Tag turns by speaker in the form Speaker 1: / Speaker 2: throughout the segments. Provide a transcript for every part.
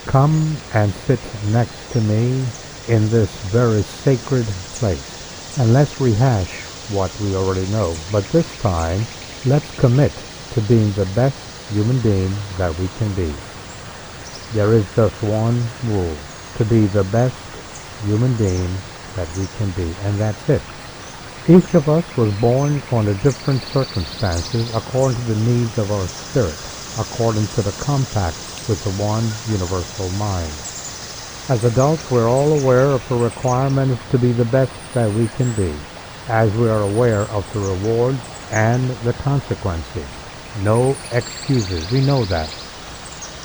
Speaker 1: Come and sit next to me in this very sacred place, and let's rehash what we already know, but this time, let's commit to being the best human being that we can be. There is just one rule, to be the best human being that we can be, and that's it. Each of us was born under different circumstances according to the needs of our spirit, according to the compact with the one universal mind. As adults, we're all aware of the requirements to be the best that we can be, as we are aware of the rewards and the consequences. No excuses, we know that.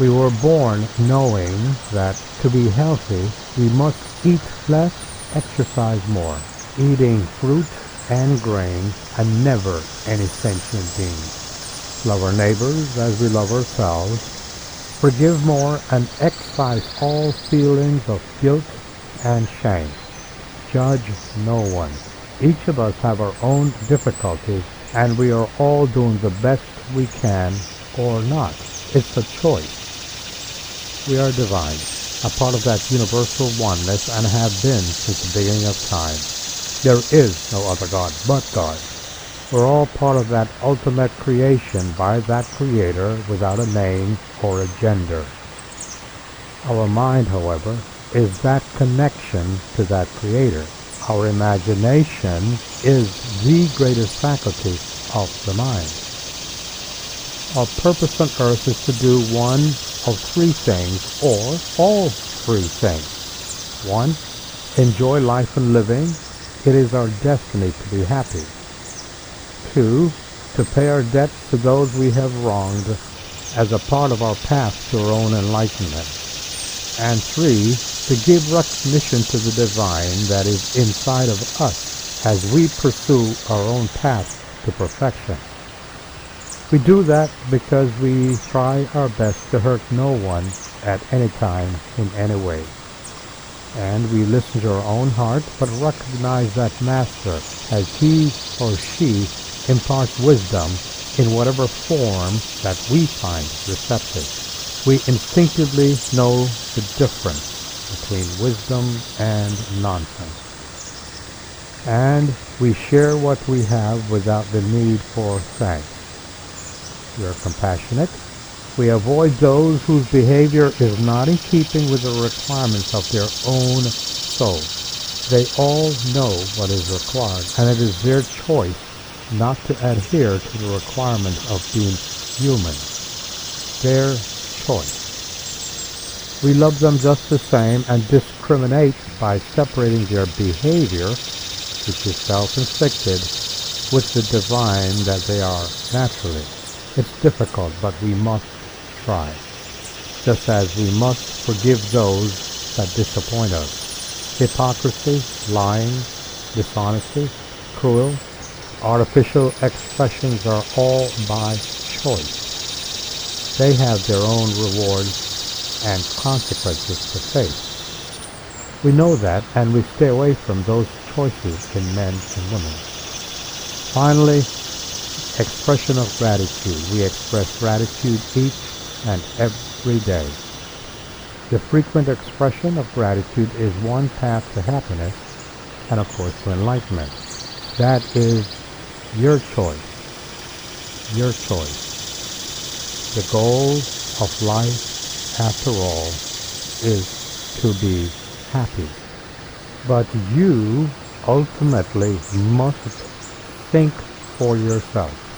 Speaker 1: We were born knowing that to be healthy, we must eat less, exercise more, eating fruit and grain, and never any sentient beings. Love our neighbors as we love ourselves. Forgive more and excise all feelings of guilt and shame. Judge no one. Each of us have our own difficulties, and we are all doing the best we can or not. It's a choice. We are divine, a part of that universal oneness, and have been since the beginning of time. There is no other God but God. We're all part of that ultimate creation by that Creator without a name or a gender. Our mind, however, is that connection to that Creator. Our imagination is the greatest faculty of the mind. Our purpose on earth is to do one of three things, or all three things. 1. Enjoy life and living. It is our destiny to be happy. 2. To pay our debts to those we have wronged as a part of our path to our own enlightenment. And 3. To give recognition to the divine that is inside of us as we pursue our own path to perfection. We do that because we try our best to hurt no one at any time in any way. And we listen to our own heart, but recognize that Master as he or she imparts wisdom in whatever form that we find receptive. We instinctively know the difference between wisdom and nonsense. And we share what we have without the need for thanks. We are compassionate. We avoid those whose behavior is not in keeping with the requirements of their own soul. They all know what is required, and it is their choice not to adhere to the requirements of being human. Their choice. We love them just the same and discriminate by separating their behavior, which is self-inflicted, with the divine that they are naturally. It's difficult, but we must try, just as we must forgive those that disappoint us. Hypocrisy, lying, dishonesty, cruel, artificial expressions are all by choice. They have their own rewards and consequences to face. We know that, and we stay away from those choices in men and women. Finally, expression of gratitude. We express gratitude each and every day. The frequent expression of gratitude is one path to happiness and, of course, to enlightenment. That is your choice. Your choice. The goal of life, after all, is to be happy. But you ultimately must think for yourself.